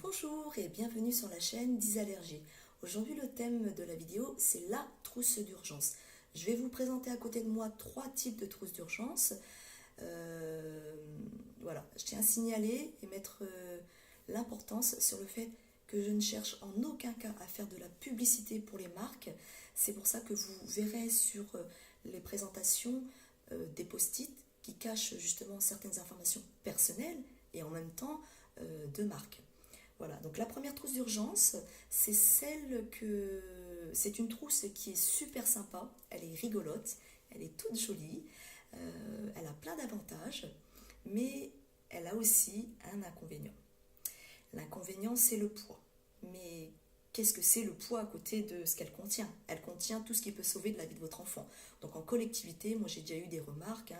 Bonjour et bienvenue sur la chaîne d'Isallergie. Aujourd'hui le thème de la vidéo c'est la trousse d'urgence. Je vais vous présenter à côté de moi trois types de trousses d'urgence. Voilà, je tiens à signaler et mettre l'importance sur le fait que je ne cherche en aucun cas à faire de la publicité pour les marques. C'est pour ça que vous verrez sur les présentations des post-it qui cachent justement certaines informations personnelles et en même temps de marque. Voilà, donc la première trousse d'urgence, c'est une trousse qui est super sympa, elle est rigolote, elle est toute jolie, elle a plein d'avantages, mais elle a aussi un inconvénient. L'inconvénient, c'est le poids. Mais qu'est-ce que c'est le poids à côté de ce qu'elle contient? Elle contient tout ce qui peut sauver de la vie de votre enfant. Donc en collectivité, moi j'ai déjà eu des remarques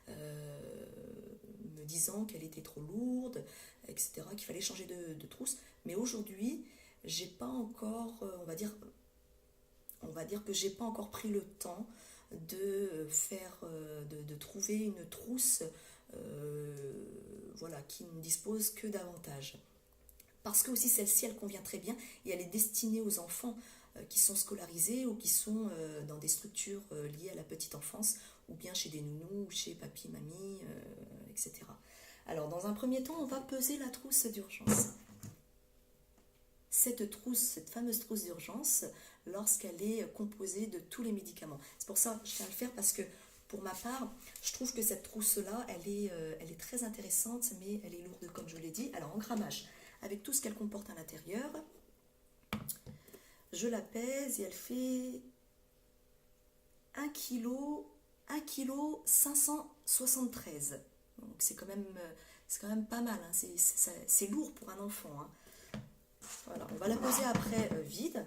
me disant qu'elle était trop lourde, etc., qu'il fallait changer de trousse. Mais aujourd'hui, j'ai pas encore, on va dire que j'ai pas encore pris le temps de trouver une trousse voilà, qui ne dispose que d'avantages. Parce que aussi celle-ci, elle convient très bien et elle est destinée aux enfants qui sont scolarisés ou qui sont dans des structures liées à la petite enfance ou bien chez des nounous, chez papy, mamie, etc. Alors, dans un premier temps, on va peser la trousse d'urgence. Cette fameuse trousse d'urgence, lorsqu'elle est composée de tous les médicaments. C'est pour ça que je tiens à le faire parce que pour ma part, je trouve que cette trousse-là, elle est très intéressante, mais elle est lourde, comme je l'ai dit. Alors, en grammage, avec tout ce qu'elle comporte à l'intérieur, je la pèse et elle fait 1 kg 573. Donc c'est quand même pas mal, hein. C'est lourd pour un enfant, hein. Voilà, on va la poser après vide.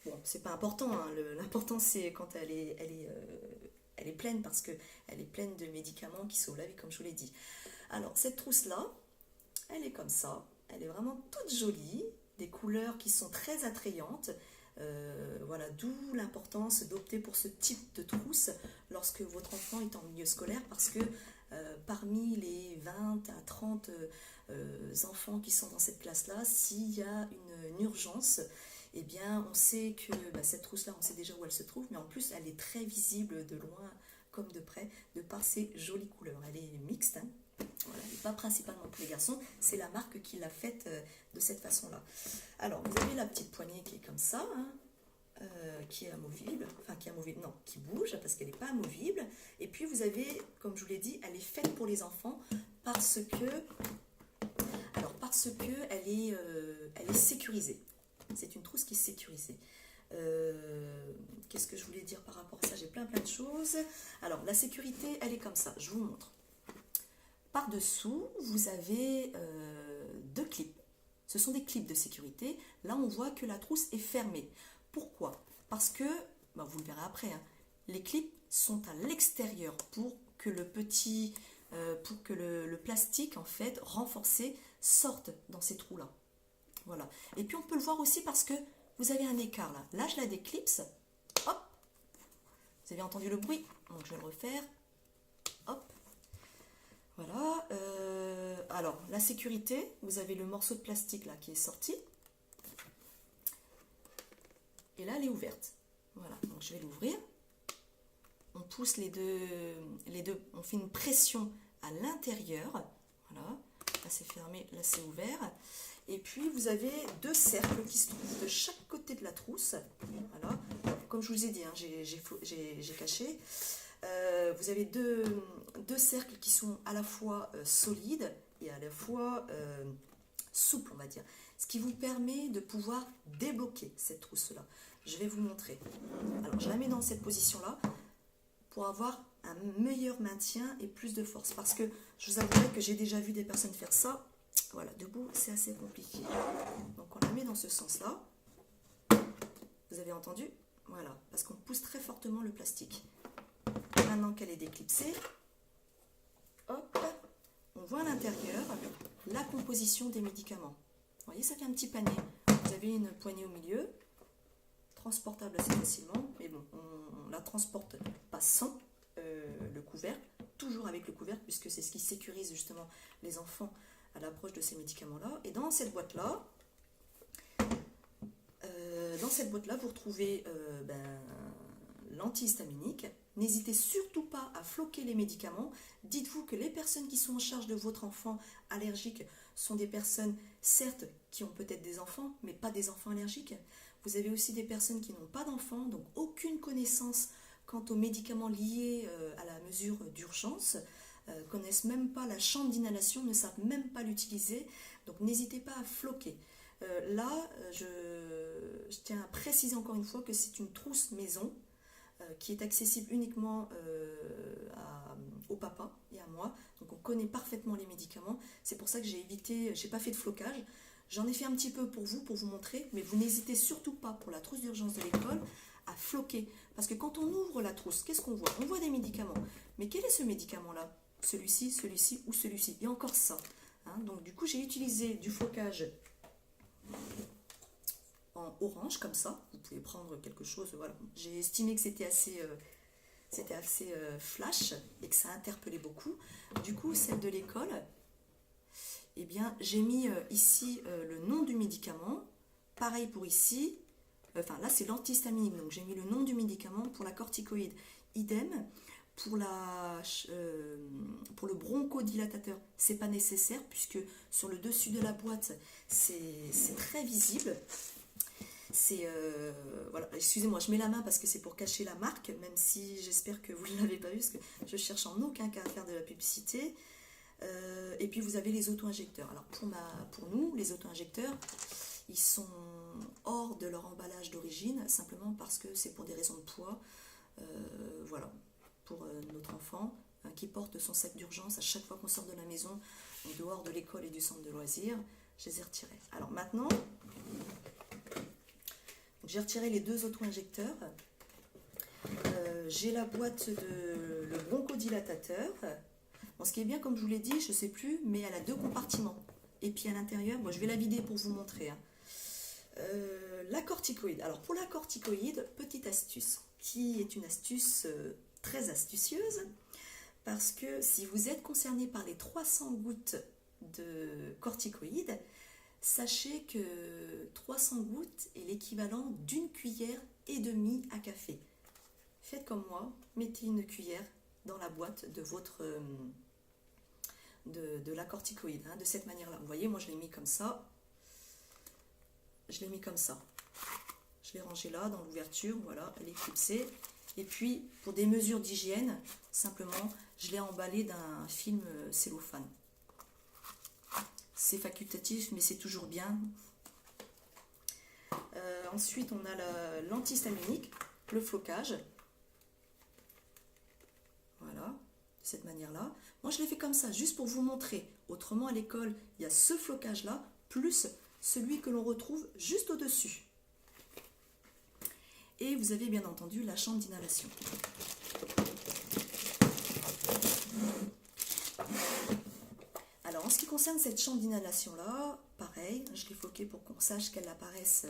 Bon, c'est pas important, hein. L'important c'est quand elle est pleine parce qu'elle est pleine de médicaments qui sauvent la vie, comme je vous l'ai dit. Alors, cette trousse-là, elle est comme ça. Elle est vraiment toute jolie, des couleurs qui sont très attrayantes. Voilà, d'où l'importance d'opter pour ce type de trousse lorsque votre enfant est en milieu scolaire parce que parmi les 20 à 30 enfants qui sont dans cette classe-là, s'il y a une urgence, eh bien on sait que cette trousse-là, on sait déjà où elle se trouve, mais en plus elle est très visible de loin comme de près, de par ses jolies couleurs. Elle est mixte, hein. Voilà, et pas principalement pour les garçons, c'est la marque qui l'a faite de cette façon-là. Alors, vous avez la petite poignée qui est comme ça, hein, qui est amovible, enfin qui est amovible, non, qui bouge parce qu'elle n'est pas amovible. Et puis vous avez, comme je vous l'ai dit, elle est faite pour les enfants parce que elle est sécurisée. C'est une trousse qui est sécurisée. Qu'est-ce que je voulais dire par rapport à ça? J'ai plein de choses. Alors, la sécurité, elle est comme ça. Je vous montre. Par-dessous, vous avez deux clips. Ce sont des clips de sécurité. Là, on voit que la trousse est fermée. Pourquoi? Parce que, vous le verrez après, hein, les clips sont à l'extérieur pour que le plastique, en fait, renforcé, sorte dans ces trous-là. Voilà. Et puis, on peut le voir aussi parce que vous avez un écart là. Là, je la déclipse. Hop. Vous avez entendu le bruit. Donc, je vais le refaire. Hop. Voilà, alors la sécurité, vous avez le morceau de plastique là qui est sorti. Et là, elle est ouverte. Voilà, donc je vais l'ouvrir. On pousse les deux, on fait une pression à l'intérieur. Voilà, là c'est fermé, là c'est ouvert. Et puis vous avez deux cercles qui se trouvent de chaque côté de la trousse. Voilà, comme je vous ai dit, hein, j'ai caché. Vous avez deux cercles qui sont à la fois solides et à la fois souples, on va dire. Ce qui vous permet de pouvoir débloquer cette trousse-là. Je vais vous montrer. Alors, je la mets dans cette position-là pour avoir un meilleur maintien et plus de force. Parce que je vous avouerai que j'ai déjà vu des personnes faire ça. Voilà, debout, c'est assez compliqué. Donc, on la met dans ce sens-là. Vous avez entendu? Voilà, parce qu'on pousse très fortement le plastique. Maintenant qu'elle est déclipsée, hop, on voit à l'intérieur la composition des médicaments. Vous voyez, ça fait un petit panier. Vous avez une poignée au milieu, transportable assez facilement, mais bon, on la transporte pas sans le couvercle, toujours avec le couvercle, puisque c'est ce qui sécurise justement les enfants à l'approche de ces médicaments-là. Et dans cette boîte-là, Dans cette boîte-là, vous retrouvez l'antihistaminique. N'hésitez surtout pas à floquer les médicaments. Dites-vous que les personnes qui sont en charge de votre enfant allergique sont des personnes, certes, qui ont peut-être des enfants, mais pas des enfants allergiques. Vous avez aussi des personnes qui n'ont pas d'enfants, donc aucune connaissance quant aux médicaments liés à la mesure d'urgence, connaissent même pas la chambre d'inhalation, ne savent même pas l'utiliser, donc n'hésitez pas à floquer. Je tiens à préciser encore une fois que c'est une trousse maison qui est accessible uniquement au papa et à moi, donc on connaît parfaitement les médicaments, c'est pour ça que j'ai pas fait de flocage. J'en ai fait un petit peu pour vous montrer, mais vous n'hésitez surtout pas pour la trousse d'urgence de l'école à floquer. Parce que quand on ouvre la trousse, qu'est-ce qu'on voit? On voit des médicaments. Mais quel est ce médicament-là? Celui-ci, celui-ci ou celui-ci? Et encore ça. Hein, donc du coup, j'ai utilisé du flocage en orange, comme ça. Vous pouvez prendre quelque chose, voilà. J'ai estimé que c'était assez flash et que ça interpellait beaucoup. Du coup, celle de l'école, eh bien, j'ai mis ici le nom du médicament. Pareil pour ici. Enfin, là, c'est l'antihistaminique. Donc, j'ai mis le nom du médicament pour la corticoïde. Idem. Pour le bronchodilatateur, c'est pas nécessaire puisque sur le dessus de la boîte, c'est très visible. Voilà, excusez-moi, je mets la main parce que c'est pour cacher la marque, même si j'espère que vous ne l'avez pas vu, parce que je cherche en aucun cas à faire de la publicité. Et puis vous avez les auto-injecteurs. Alors pour nous, les auto-injecteurs, ils sont hors de leur emballage d'origine, simplement parce que c'est pour des raisons de poids. Voilà, pour notre enfant qui porte son sac d'urgence à chaque fois qu'on sort de la maison, en dehors de l'école et du centre de loisirs, je les ai retirés. Alors maintenant, j'ai retiré les deux auto-injecteurs. J'ai la boîte de le bronchodilatateur. Bon, ce qui est bien, comme je vous l'ai dit, je ne sais plus, mais elle a deux compartiments. Et puis à l'intérieur, moi je vais la vider pour vous montrer. Hein. La corticoïde. Alors pour la corticoïde, petite astuce, qui est une astuce très astucieuse, parce que si vous êtes concerné par les 300 gouttes de corticoïde, sachez que 300 gouttes est l'équivalent d'une cuillère et demie à café. Faites comme moi, mettez une cuillère dans la boîte de votre de la corticoïde, hein, de cette manière-là. Vous voyez, moi je l'ai mis comme ça. Je l'ai mis comme ça. Je l'ai rangé là, dans l'ouverture, voilà, elle est clipsée. Et puis, pour des mesures d'hygiène, simplement, je l'ai emballé d'un film cellophane. C'est facultatif, mais c'est toujours bien. Ensuite, on a l'antihistaminique, le flocage. Voilà, de cette manière-là. Moi, je l'ai fait comme ça, juste pour vous montrer. Autrement, à l'école, il y a ce flocage-là, plus celui que l'on retrouve juste au-dessus. Et vous avez bien entendu la chambre d'inhalation. Alors, en ce qui concerne cette chambre d'inhalation-là, pareil, je l'ai floquée pour qu'on sache qu'elle apparaisse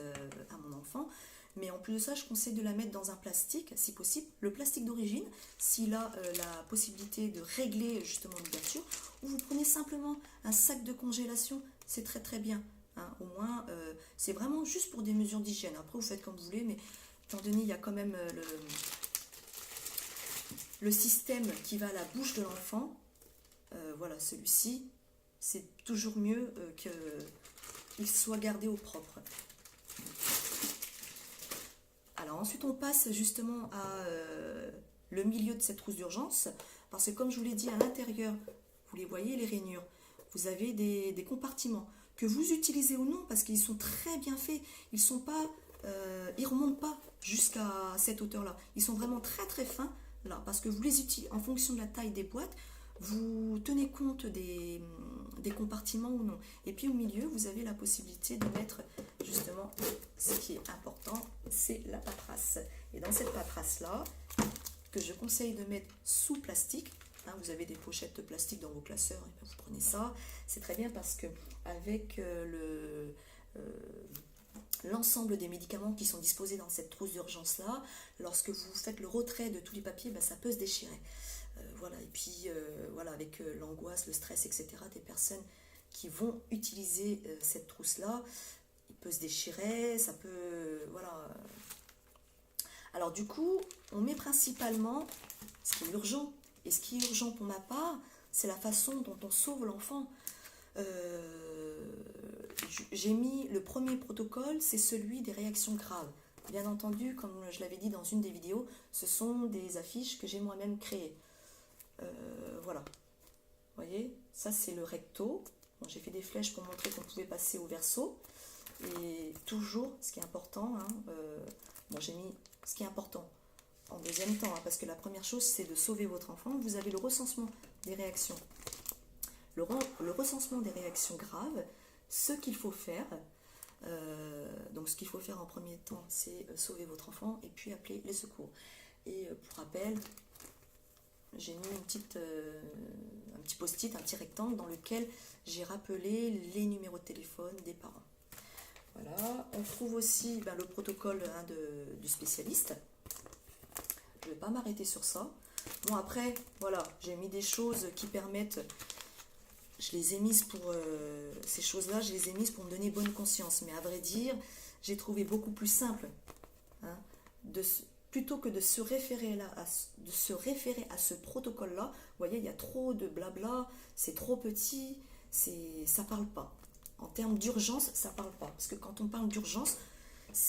à mon enfant. Mais en plus de ça, je conseille de la mettre dans un plastique, si possible. Le plastique d'origine, s'il a la possibilité de régler justement l'ouverture. Ou vous prenez simplement un sac de congélation, c'est très très bien. Hein. Au moins, c'est vraiment juste pour des mesures d'hygiène. Après, vous faites comme vous voulez, mais étant donné il y a quand même le système qui va à la bouche de l'enfant, voilà, celui-ci, c'est toujours mieux qu'il soit gardé au propre. Alors ensuite on passe justement à le milieu de cette trousse d'urgence, parce que comme je vous l'ai dit, à l'intérieur, vous les voyez, les rainures, vous avez des compartiments que vous utilisez ou non, parce qu'ils sont très bien faits, ils ne remontent pas jusqu'à cette hauteur-là, ils sont vraiment très très fins, là, parce que vous les utilisez en fonction de la taille des boîtes, vous tenez compte des compartiments ou non. Et puis au milieu, vous avez la possibilité de mettre justement, ce qui est important, c'est la paperasse. Et dans cette paperasse-là, que je conseille de mettre sous plastique, hein, vous avez des pochettes de plastique dans vos classeurs, et bien vous prenez ça. C'est très bien parce que avec l'ensemble des médicaments qui sont disposés dans cette trousse d'urgence-là, lorsque vous faites le retrait de tous les papiers, ben, ça peut se déchirer. Voilà, et puis voilà, avec l'angoisse, le stress, etc., des personnes qui vont utiliser cette trousse-là, peut se déchirer, ça peut... Voilà. Alors du coup, on met principalement ce qui est urgent. Et ce qui est urgent pour ma part, c'est la façon dont on sauve l'enfant. J'ai mis le premier protocole, c'est celui des réactions graves. Bien entendu, comme je l'avais dit dans une des vidéos, ce sont des affiches que j'ai moi-même créées. Voilà. Vous voyez, ça c'est le recto. Bon, j'ai fait des flèches pour montrer qu'on pouvait passer au verso. Et toujours, ce qui est important, hein, bon, j'ai mis ce qui est important en deuxième temps, hein, parce que la première chose, c'est de sauver votre enfant. Vous avez le recensement des réactions. Le recensement des réactions graves, ce qu'il faut faire. Donc ce qu'il faut faire en premier temps, c'est sauver votre enfant et puis appeler les secours. Et pour rappel, j'ai mis un petit post-it, un petit rectangle dans lequel j'ai rappelé les numéros de téléphone des parents. Voilà, on trouve aussi le protocole du spécialiste. Je ne vais pas m'arrêter sur ça. Bon, après, voilà, j'ai mis des choses qui permettent... Je les ai mises pour... ces choses-là, je les ai mises pour me donner bonne conscience. Mais à vrai dire, j'ai trouvé beaucoup plus simple. Hein, plutôt que de se référer à ce protocole-là, vous voyez, il y a trop de blabla, c'est trop petit, ça ne parle pas. En termes d'urgence, ça ne parle pas. Parce que quand on parle d'urgence,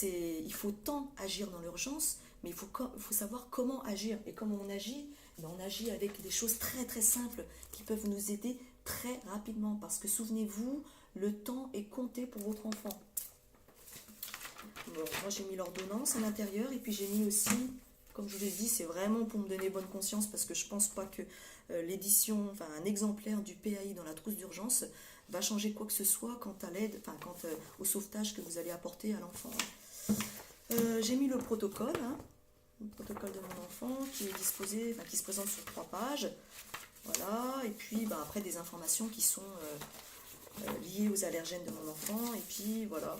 il faut tant agir dans l'urgence, mais il faut savoir comment agir. Et comment on agit? On agit avec des choses très très simples qui peuvent nous aider très rapidement. Parce que souvenez-vous, le temps est compté pour votre enfant. Bon, moi j'ai mis l'ordonnance à l'intérieur et puis j'ai mis aussi, comme je vous l'ai dit, c'est vraiment pour me donner bonne conscience parce que je ne pense pas que l'édition, enfin un exemplaire du PAI dans la trousse d'urgence va changer quoi que ce soit quant à l'aide, enfin quant au sauvetage que vous allez apporter à l'enfant. J'ai mis le protocole, hein, le protocole de mon enfant qui est disposé, enfin qui se présente sur 3 pages. Voilà, et puis après des informations qui sont liées aux allergènes de mon enfant. Et puis voilà,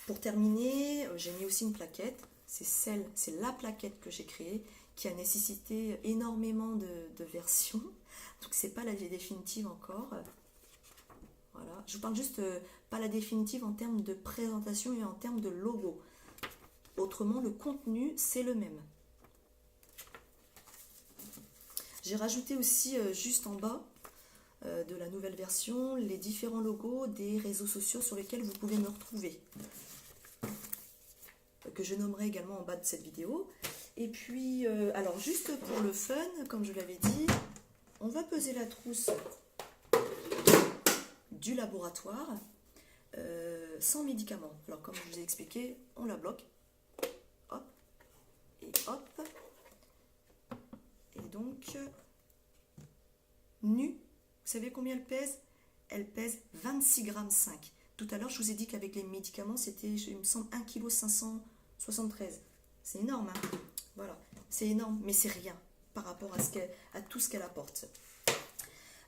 pour terminer, j'ai mis aussi une plaquette. C'est la plaquette que j'ai créée qui a nécessité énormément de versions. Donc c'est pas la définitive encore. Voilà, je vous parle juste pas la définitive en termes de présentation et en termes de logo. Autrement, le contenu, c'est le même. J'ai rajouté aussi juste en bas de la nouvelle version les différents logos des réseaux sociaux sur lesquels vous pouvez me retrouver. Que je nommerai également en bas de cette vidéo. Et puis, alors juste pour le fun, comme je l'avais dit, on va peser la trousse du laboratoire sans médicaments. Alors comme je vous ai expliqué, on la bloque. Hop. Et hop. Et donc, nue, vous savez combien elle pèse? Elle pèse 26,5 grammes. Tout à l'heure, je vous ai dit qu'avec les médicaments, c'était, il me semble, 1,573 kg. C'est énorme, hein? Voilà, c'est énorme, mais c'est rien par rapport à tout ce qu'elle apporte.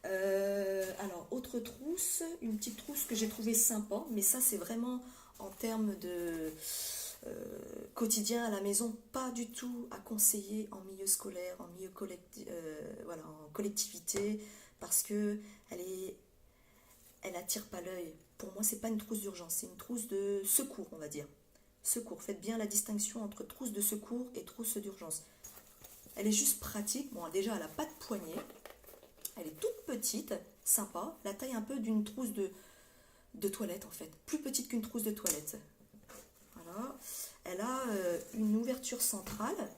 Alors, autre trousse, une petite trousse que j'ai trouvée sympa, mais ça, c'est vraiment en termes de quotidien à la maison, pas du tout à conseiller en milieu scolaire, en milieu voilà, en collectivité, parce que elle attire pas l'œil. Pour moi, c'est pas une trousse d'urgence, c'est une trousse de secours, on va dire. Secours, faites bien la distinction entre trousse de secours et trousse d'urgence. Elle est juste pratique. Bon, déjà, elle n'a pas de poignée. Elle est toute petite, sympa, la taille un peu d'une trousse de toilette en fait, plus petite qu'une trousse de toilette. Voilà. Elle a une ouverture centrale.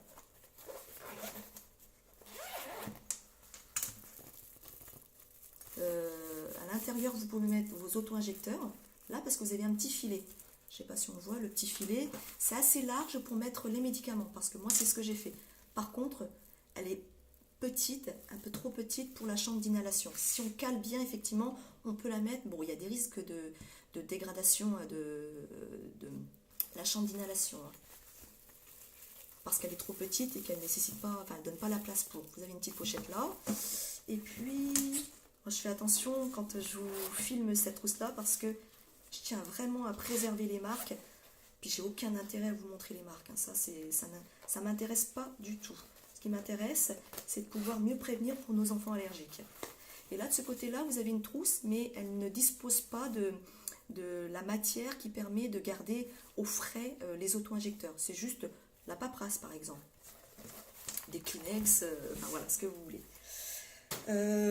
À l'intérieur, vous pouvez mettre vos auto-injecteurs, là parce que vous avez un petit filet. Je ne sais pas si on voit le petit filet. C'est assez large pour mettre les médicaments, parce que moi, c'est ce que j'ai fait. Par contre, elle est petite, un peu trop petite pour la chambre d'inhalation. Si on cale bien, effectivement, on peut la mettre. Bon, il y a des risques de dégradation de la chambre d'inhalation. Hein, parce qu'elle est trop petite et qu'elle nécessite pas, enfin, elle donne pas la place pour. Vous avez une petite pochette là. Et puis, moi, je fais attention quand je vous filme cette trousse-là parce que je tiens vraiment à préserver les marques. Puis, j'ai aucun intérêt à vous montrer les marques. Hein. Ça m'intéresse pas du tout. Ce qui m'intéresse, c'est de pouvoir mieux prévenir pour nos enfants allergiques. Et là, de ce côté-là, vous avez une trousse, mais elle ne dispose pas de la matière qui permet de garder au frais les auto-injecteurs. C'est juste la paperasse par exemple. Des Kleenex, enfin voilà, ce que vous voulez.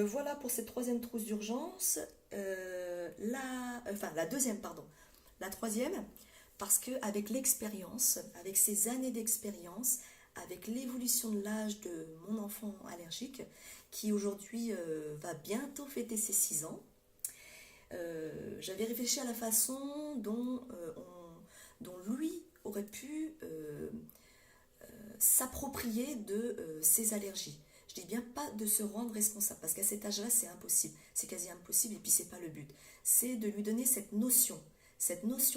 Voilà pour cette troisième trousse d'urgence. La deuxième, pardon. La troisième, parce qu'avec l'expérience, avec ces années d'expérience, avec l'évolution de l'âge de mon enfant allergique, qui aujourd'hui va bientôt fêter ses 6 ans, j'avais réfléchi à la façon dont lui aurait pu s'approprier de ses allergies. Je dis bien pas de se rendre responsable, parce qu'à cet âge-là, c'est impossible. C'est quasi impossible, et puis c'est pas le but. C'est de lui donner cette notion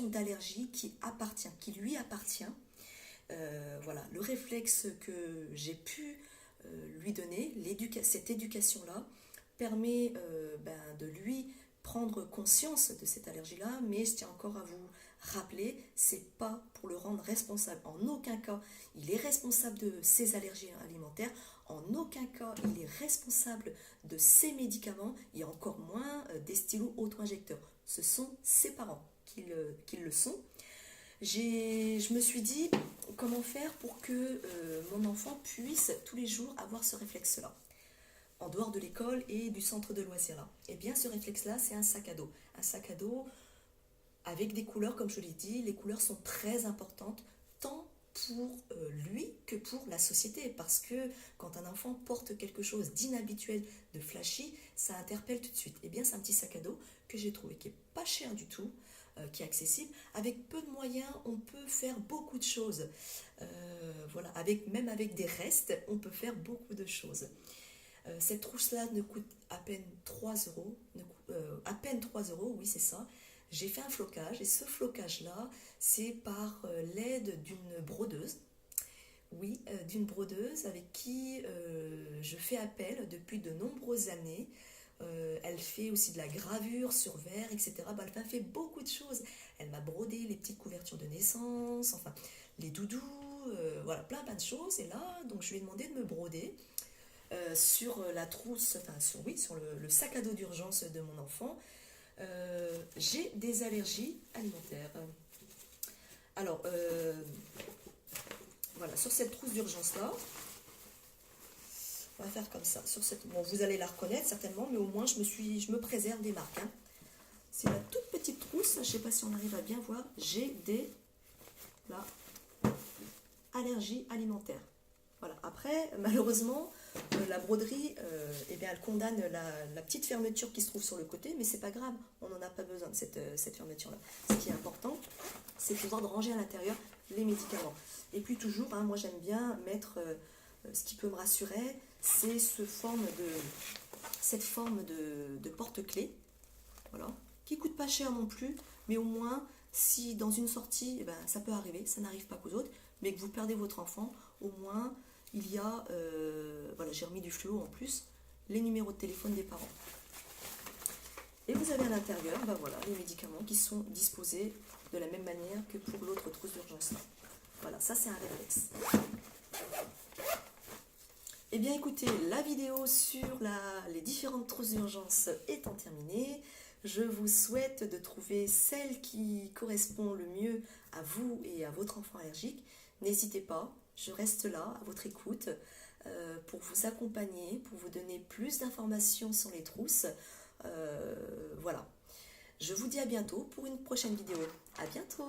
d'allergie qui lui appartient. Voilà, le réflexe que j'ai pu lui donner, cette éducation-là, permet de lui prendre conscience de cette allergie-là, mais je tiens encore à vous rappeler, c'est pas pour le rendre responsable. En aucun cas, il est responsable de ses allergies alimentaires, en aucun cas, il est responsable de ses médicaments, et encore moins des stylos auto-injecteurs. Ce sont ses parents qui le sont. Je me suis dit, comment faire pour que mon enfant puisse tous les jours avoir ce réflexe-là, en dehors de l'école et du centre de loisirs là. Eh bien, ce réflexe-là, c'est un sac à dos. Un sac à dos avec des couleurs, comme je l'ai dit, les couleurs sont très importantes, tant pour lui que pour la société, parce que quand un enfant porte quelque chose d'inhabituel, de flashy, ça interpelle tout de suite. Eh bien, c'est un petit sac à dos que j'ai trouvé qui est pas cher du tout, qui est accessible. Avec peu de moyens, on peut faire beaucoup de choses. Voilà, même avec des restes, on peut faire beaucoup de choses. Cette trousse-là ne coûte à peine 3 euros. À peine 3 euros, oui, c'est ça. J'ai fait un flocage, et ce flocage-là, c'est par l'aide d'une brodeuse. Oui, d'une brodeuse avec qui je fais appel depuis de nombreuses années. Elle fait aussi de la gravure sur verre, etc. Elle fait beaucoup de choses. Elle m'a brodé les petites couvertures de naissance, enfin, les doudous, voilà, plein de choses. Et là, donc, je lui ai demandé de me broder sur la trousse, enfin, sur le sac à dos d'urgence de mon enfant. J'ai des allergies alimentaires. Alors, voilà, sur cette trousse d'urgence-là, on va faire comme ça. Bon, vous allez la reconnaître certainement, mais au moins je me préserve des marques. Hein. C'est la toute petite trousse, je ne sais pas si on arrive à bien voir. J'ai des allergies alimentaires. Voilà. Après, malheureusement, la broderie, elle condamne la petite fermeture qui se trouve sur le côté, mais c'est pas grave, on n'en a pas besoin de cette fermeture-là. Ce qui est important, c'est de pouvoir ranger à l'intérieur les médicaments. Et puis toujours, hein, moi j'aime bien mettre, ce qui peut me rassurer, c'est cette forme de porte-clés, voilà, qui coûte pas cher non plus, mais au moins, si dans une sortie, ça peut arriver, ça n'arrive pas qu'aux autres, mais que vous perdez votre enfant, au moins, il y a, voilà, j'ai remis du fluo en plus, les numéros de téléphone des parents. Et vous avez à l'intérieur, voilà, les médicaments qui sont disposés de la même manière que pour l'autre trousse d'urgence. Voilà, ça c'est un réflexe. Eh bien écoutez, la vidéo sur les différentes trousses d'urgence étant terminée, je vous souhaite de trouver celle qui correspond le mieux à vous et à votre enfant allergique. N'hésitez pas, je reste là à votre écoute pour vous accompagner, pour vous donner plus d'informations sur les trousses. Voilà. Je vous dis à bientôt pour une prochaine vidéo. À bientôt!